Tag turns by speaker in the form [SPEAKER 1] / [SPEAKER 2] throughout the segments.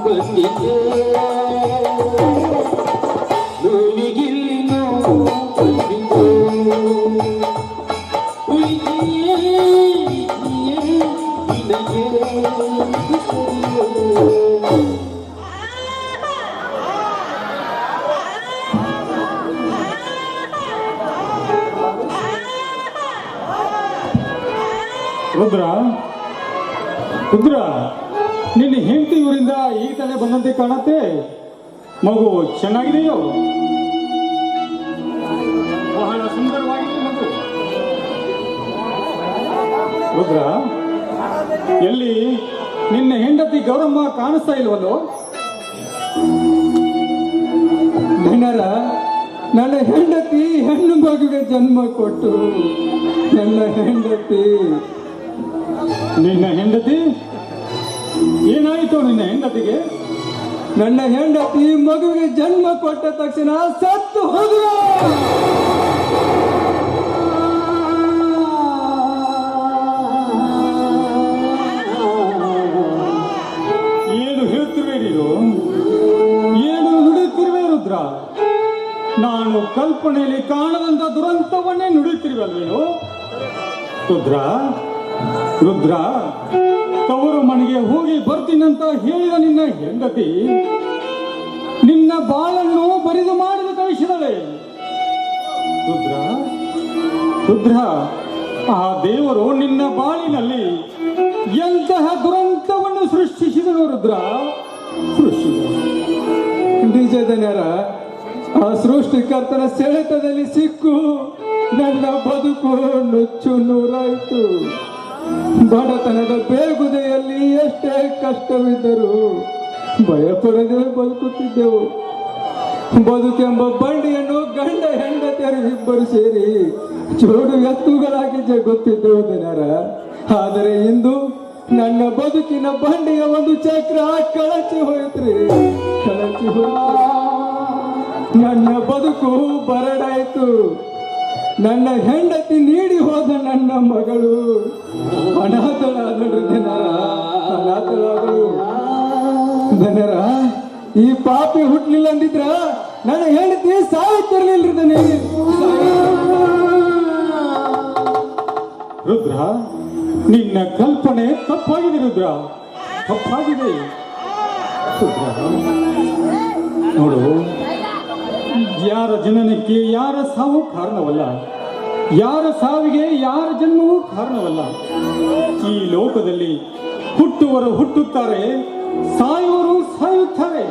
[SPEAKER 1] ಬಂದಿದ್ದೆ ನೋವಿಗಿಲ್ಲಿ ನೋವು ಬಂದಿದ್ದೆ ಉಳಿದೆಯೇ ನಿನಗೆ
[SPEAKER 2] ರುದ್ರ ರುದ್ರ ನಿನ್ನ ಹೆಂಡತಿ ಊರಿಂದ ಈ ತಾನೇ ಬಂದಂತೆ ಕಾಣತ್ತೆ. ಮಗು ಚೆನ್ನಾಗಿದೆಯೋ? ಬಹಳ ಸುಂದರವಾಗಿದೆ ಮಗು. ರುದ್ರ, ಎಲ್ಲಿ ನಿನ್ನ ಹೆಂಡತಿ ಗೌರಮ್ಮ ಕಾಣಿಸ್ತಾ ಇಲ್ವಲ್ಲೋ?
[SPEAKER 3] ಜನರ ನನ್ನ ಹೆಂಡತಿ ಹೆಣ್ಣು ಮಗುವಿಗೆ ಜನ್ಮ ಕೊಟ್ಟು ನನ್ನ ಹೆಂಡತಿ
[SPEAKER 2] ನಿನ್ನ ಹೆಂಡತಿ ಏನಾಯಿತು? ನಿನ್ನ ಹೆಂಡತಿಗೆ?
[SPEAKER 3] ನನ್ನ ಹೆಂಡತಿ ಮಗುವಿಗೆ ಜನ್ಮ ಕೊಟ್ಟ ತಕ್ಷಣ ಸತ್ತು ಹೋದ್ರು.
[SPEAKER 2] ಏನು ಹೇಳ್ತಿರುವೆ ನೀನು? ಏನು ನುಡಿಯುತ್ತಿರುವೆ ರುದ್ರ? ನಾನು ಕಲ್ಪನೆಯಲ್ಲಿ ಕಾಣದಂತ ದುರಂತವನ್ನೇ ನುಡಿಯುತ್ತಿರುವಲ್ವೇನು ರುದ್ರ? ರುದ್ರ, ತವರು ಮನೆಗೆ ಹೋಗಿ ಬರ್ತೀನಂತ ಹೇಳಿದ ನಿನ್ನ ಹೆಂಡತಿ ನಿನ್ನ ಬಾಳನ್ನು ಬರಿದು ಮಾಡಿದ ಕಳಿಸಿದಳೆ. ರುದ್ರ, ರುದ್ರ, ಆ ದೇವರು ನಿನ್ನ ಬಾಳಿನಲ್ಲಿ ಎಂತಹ ದುರಂತವನ್ನು ಸೃಷ್ಟಿಸಿದನು ರುದ್ರ, ಸೃಷ್ಟಿಸಿದನು.
[SPEAKER 3] ನಿಜದನರ ಆ ಸೃಷ್ಟಿಕರ್ತನ ಸೆಳೆತದಲ್ಲಿ ಸಿಕ್ಕು ನನ್ನ ಬದುಕು ನುಚ್ಚು ನೂರಾಯಿತು. ಬಡತನದ ಬೇಗುದೆಯಲ್ಲಿ ಎಷ್ಟೇ ಕಷ್ಟವಿದ್ದರೂ ಭಯಪಡದೆ ಬದುಕುತ್ತಿದ್ದೆವು. ಬದುಕೆಂಬ ಬಂಡಿಯನ್ನು ಗಂಡ ಹೆಂಡತಿಯರು ಇಬ್ಬರು ಸೇರಿ ಜೋಡು ಎತ್ತುಗಳಾಗಿ ಜಗ್ಗುತ್ತಿದ್ದೆವು ಜನರ. ಆದರೆ ಇಂದು ನನ್ನ ಬದುಕಿನ ಬಂಡಿಯ ಒಂದು ಚಕ್ರ ಕಳಚಿ ಹೋಯ್ತ್ರಿ, ಕಳಚಿ ಹೋಯ್ತು. ನನ್ನ ಬದುಕು ಬರಡಾಯ್ತು. ನನ್ನ ಹೆಂಡತಿ ನೀಡಿ ಹೋದ ನನ್ನ ಮಗಳು ಅನಾಥಳಾದಳು ಜನರ, ಅನಾಥಳಾದಳು ಜನರ. ಈ ಪಾಪಿ ಹುಟ್ಲಿಲ್ಲ ಅಂದಿದ್ರ ನನ್ನ ಹೆಂಡತಿ ಸಾಯುತ್ತಿರ್ಲಿಲ್ರಿ.
[SPEAKER 2] ರುದ್ರ, ನಿನ್ನ ಕಲ್ಪನೆ ತಪ್ಪಾಗಿದೆ ರುದ್ರ, ತಪ್ಪಾಗಿದೆ. ನೋಡು, ಯಾರ ಜನನಕ್ಕೆ ಯಾರ ಸಾವು ಕಾರಣವಲ್ಲ, ಯಾರ ಸಾವಿಗೆ ಯಾರ ಜನ್ಮವೂ ಕಾರಣವಲ್ಲ. ಈ ಲೋಕದಲ್ಲಿ ಹುಟ್ಟುವರು ಹುಟ್ಟುತ್ತಾರೆ, ಸಾಯುವರು ಸಾಯುತ್ತಾರೆ.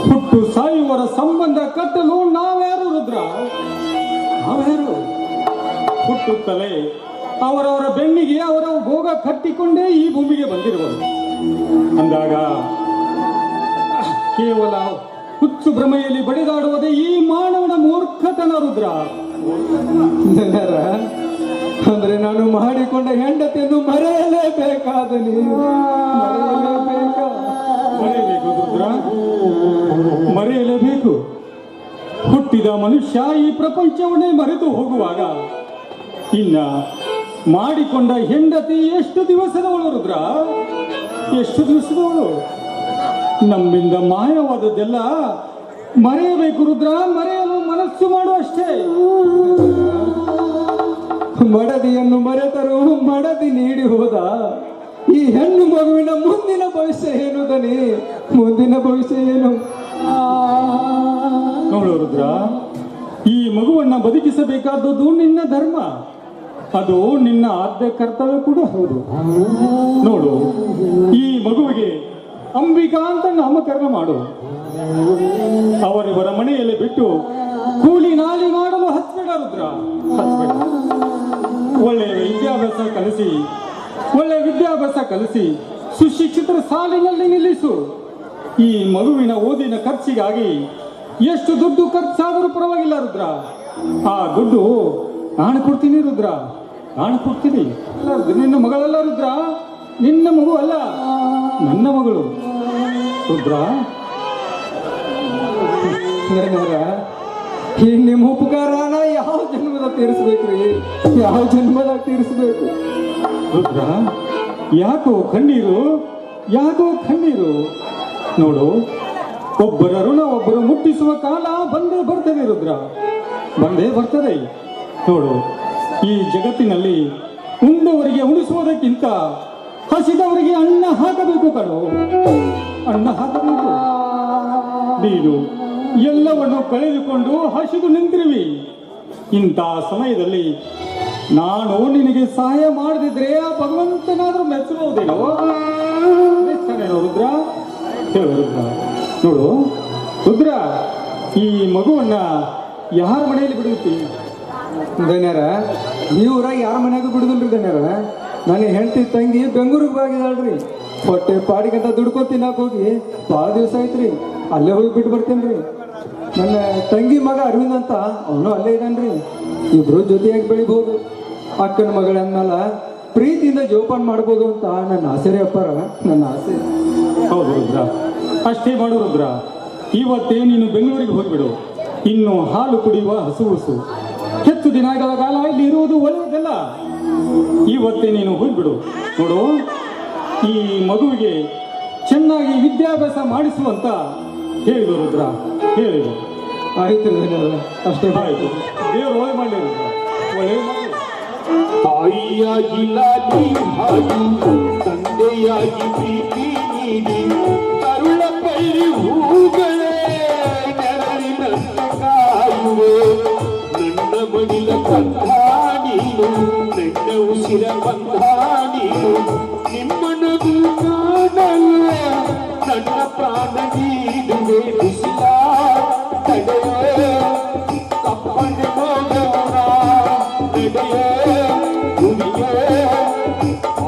[SPEAKER 2] ಹುಟ್ಟು ಸಾಯುವರ ಸಂಬಂಧ ಕಟ್ಟಲು ನಾವ್ಯಾರು ರುದ್ರ? ನಾವ್ಯಾರು? ಹುಟ್ಟುತ್ತಲೇ ಅವರವರ ಬೆನ್ನಿಗೆ ಅವರ ಭೋಗ ಕಟ್ಟಿಕೊಂಡೇ ಈ ಭೂಮಿಗೆ ಬಂದಿರುವರು. ಅಂದಾಗ ಕೇವಲ ಹುಚ್ಚು ಭ್ರಮೆಯಲ್ಲಿ ಬಡಿದಾಡುವುದೇ ಈ ಮಾನವನ ಮೂರ್ಖತನ ರುದ್ರ.
[SPEAKER 3] ಜನರ, ಅಂದ್ರೆ ನಾನು ಮಾಡಿಕೊಂಡ ಹೆಂಡತಿಯನ್ನು ಮರೆಯಲೇಬೇಕಾದ ನೀವು
[SPEAKER 2] ಮರೆಯಬೇಕು ರುದ್ರ, ಮರೆಯಲೇಬೇಕು. ಹುಟ್ಟಿದ ಮನುಷ್ಯ ಈ ಪ್ರಪಂಚವನ್ನೇ ಮರೆತು ಹೋಗುವಾಗ ಇನ್ನ ಮಾಡಿಕೊಂಡ ಹೆಂಡತಿ ಎಷ್ಟು ದಿವಸದವಳು ರುದ್ರ? ಎಷ್ಟು ದಿವಸದವಳು? ನಮ್ಮಿಂದ ಮಾಯವಾದದ್ದೆಲ್ಲ ಮರೆಯಬೇಕು ರುದ್ರ, ಮರೆಯಲು ಮನಸ್ಸು ಮಾಡು ಅಷ್ಟೇ.
[SPEAKER 3] ಮಡದಿಯನ್ನು ಮರೆತರು ಮಡದಿ ನೀಡಿ ಹೋದ. ಈ ಹೆಣ್ಣು ಮಗುವಿನ ಮುಂದಿನ ಭವಿಷ್ಯ ಏನು ದನಿ? ಮುಂದಿನ ಭವಿಷ್ಯ ಏನು?
[SPEAKER 2] ನೋಡು ರುದ್ರ, ಈ ಮಗುವನ್ನ ಬದುಕಿಸಬೇಕಾದದ್ದು ನಿನ್ನ ಧರ್ಮ, ಅದು ನಿನ್ನ ಆದ್ಯ ಕರ್ತವ್ಯ ಕೂಡ ಹೌದು. ನೋಡು, ಈ ಮಗುವಿಗೆ ಅಂಬಿಕಾ ಅಂತ ನಾಮಕರಣ ಮಾಡು. ಅವರಿವರ ಮನೆಯಲ್ಲಿ ಬಿಟ್ಟು ಕೂಲಿ ನಾಲಿ ಮಾಡಲು ಹತ್ಬೇಡ ರುದ್ರ, ಹತ್ಬೇಡ. ಒಳ್ಳೆಯ ವಿದ್ಯಾಭ್ಯಾಸ ಕಲಿಸಿ ಸುಶಿಕ್ಷಿತರ ಸಾಲಿನಲ್ಲಿ ನಿಲ್ಲಿಸು. ಈ ಮಗುವಿನ ಓದಿನ ಖರ್ಚಿಗಾಗಿ ಎಷ್ಟು ದುಡ್ಡು ಖರ್ಚಾದರೂ ಪರವಾಗಿಲ್ಲ ರುದ್ರ. ಆ ದುಡ್ಡು ನಾನು ಕೊಡ್ತೀನಿ ರುದ್ರ, ನಾನು ಕೊಡ್ತೀನಿ. ನಿನ್ನ ಮಗಳಲ್ಲ ರುದ್ರ, ನಿನ್ನ ಮಗು ಅಲ್ಲ, ನನ್ನ ಮಗಳು ರುದ್ರ.
[SPEAKER 3] ಈ ನಿಮ್ಮ ಉಪಕಾರನ ಯಾವ ಜನ್ಮದ ತೀರಿಸ್ಬೇಕ್ರಿ? ಯಾವ ಜನ್ಮದ ತೀರಿಸ್ಬೇಕು?
[SPEAKER 2] ರುದ್ರ, ಯಾಕೋ ಕಣ್ಣೀರು? ಯಾಕೋ ಕಣ್ಣೀರು? ನೋಡು, ಒಬ್ಬರ ಋಣ ಒಬ್ಬರು ಮುಟ್ಟಿಸುವ ಕಾಲ ಬಂದೇ ಬರ್ತದೆ ರುದ್ರ, ಬಂದೇ ಬರ್ತದೆ. ನೋಡು, ಈ ಜಗತ್ತಿನಲ್ಲಿ ಉಂಡವರಿಗೆ ಉಣಿಸುವುದಕ್ಕಿಂತ ಹಸಿದವರಿಗೆ ಅನ್ನ ಹಾಕಬೇಕು ಕಣೋ, ಅನ್ನ ಹಾಕಬೇಕು. ನೀನು ಎಲ್ಲವನ್ನು ಕಳೆದುಕೊಂಡು ಹಸಿದು ನಿಂತಿರುವಿ. ಇಂಥ ಸಮಯದಲ್ಲಿ ನಾನು ನಿನಗೆ ಸಹಾಯ ಮಾಡದಿದ್ರೆ ಆ ಭಗವಂತನಾದ್ರೂ ಮೆಚ್ಚಬಹುದೇನೋ? ಮೆಚ್ಚನೇನೋ ರುದ್ರ? ಹೇಳು ರುದ್ರ. ನೋಡು ರುದ್ರ, ಈ ಮಗುವನ್ನ ಯಾರ ಮನೆಯಲ್ಲಿ ಬಿಡುತ್ತೀನಿ?
[SPEAKER 3] ಧನ್ಯರ, ಈ ಊರಾಗ ಯಾರ ಮನ್ಯಾಗ ಬಿಡುದಿಲ್ರಿ ಧನ್ಯರ. ನನ್ನ ಹೆಂಡತಿ ತಂಗಿ ಬೆಂಗಳೂರಿಗೆ ಹೋಗಿದಾಳ್ರಿ. ಹೊಟ್ಟೆ ಪಾಡಿಗಂತ ದುಡ್ಕೊ ತಿನ್ನಕ್ ಹೋಗಿ ಭಾಳ ದಿವಸ ಆಯ್ತ್ರಿ. ಅಲ್ಲೇ ಹೋಗಿ ಬಿಟ್ಟು ಬರ್ತೇನ್ರಿ. ನನ್ನ ತಂಗಿ ಮಗ ಅರವಿಂದ್ ಅಂತ, ಅವನು ಅಲ್ಲೇ ಇದ್ದಾನ್ರಿ. ಇಬ್ರು ಜೊತೆಯಾಗಿ ಬೆಳಿಬಹುದು. ಅಕ್ಕನ ಮಗಳನ್ನಲ್ಲ ಪ್ರೀತಿಯಿಂದ ಜೋಪಾನ ಮಾಡ್ಬೋದು ಅಂತ ನನ್ನ ಆಸೆ ರೀ ಅಪ್ಪಾರ, ನನ್ನ ಆಸೆ.
[SPEAKER 2] ಹೌದು ರುದ್ರ, ಅಷ್ಟೇ ಮಾಡು ರುದ್ರ. ಇವತ್ತೇ ನೀನು ಬೆಂಗಳೂರಿಗೆ ಹೋಗ್ಬಿಡು. ಇನ್ನು ಹಾಲು ಕುಡಿಯುವ ಹಸುವುಸು ಹೆಚ್ಚು ದಿನಗಳ ಕಾಲ ಇಲ್ಲಿ ಇರುವುದು ಒಳ್ಳೆಯದಲ್ಲ. ಇವತ್ತೇ ನೀನು ಹೋಗ್ಬಿಡು. ನೋಡು, ಈ ಮಗುವಿಗೆ ಚೆನ್ನಾಗಿ ವಿದ್ಯಾಭ್ಯಾಸ ಮಾಡಿಸುವಂತ ಹೇಳಿದು ರುದ್ರ, ಹೇಳಿದು.
[SPEAKER 3] ಆಯ್ತು ಧನ್ಯರ, ಅಷ್ಟೇ
[SPEAKER 2] ಆಯ್ತು. ದೇವರು ಒಳ್ಳೆ ಮಾಡಲಿ ರುದ್ರ, ಒಳ್ಳೆ ಮಾಡಲಿ.
[SPEAKER 1] ತಾಯಿಯಾಗಿ ಲಾಲಿ ಹಾಡಿ, ತಂದೆಯಾಗಿ ಪ್ರೀತಿ ನೀಡಿ, ಕರುಳ ಪೈರಿ ಹೂಗಳೇ ನೆರಳಿನ ಕಾಯುವೆ. ನನ್ನ ಮಡಿಲ ಬಂಧ ನೀನು, ನನ್ನ ಉಸಿರ ಬಂಧ ನೀನು. ನಿಮ್ಮ ನಗು ಕಾಣಲು ನನ್ನ ಪ್ರಾಣ ನೀಡುವೆ. ಬಿಸಿಲ ತಡೆಯೇ ತಪ್ಪನೆ ಹೋಗೋಣ, ನಡೆಯೇ ಗುರಿಯೇ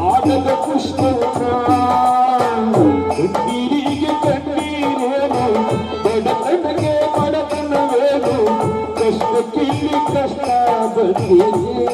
[SPEAKER 1] ಆಡದ ಪುಷ್ಪವನ. ಕಣ್ಣೀರಿಗೆ ಕಣ್ಣೀರೇನು, ಬಡತನಕ್ಕೆ ಬಡತನವೇನು, ಕಷ್ಟಕ್ಕಿಲ್ಲಿ ಕಷ್ಟ ಬಂದಿದೆ.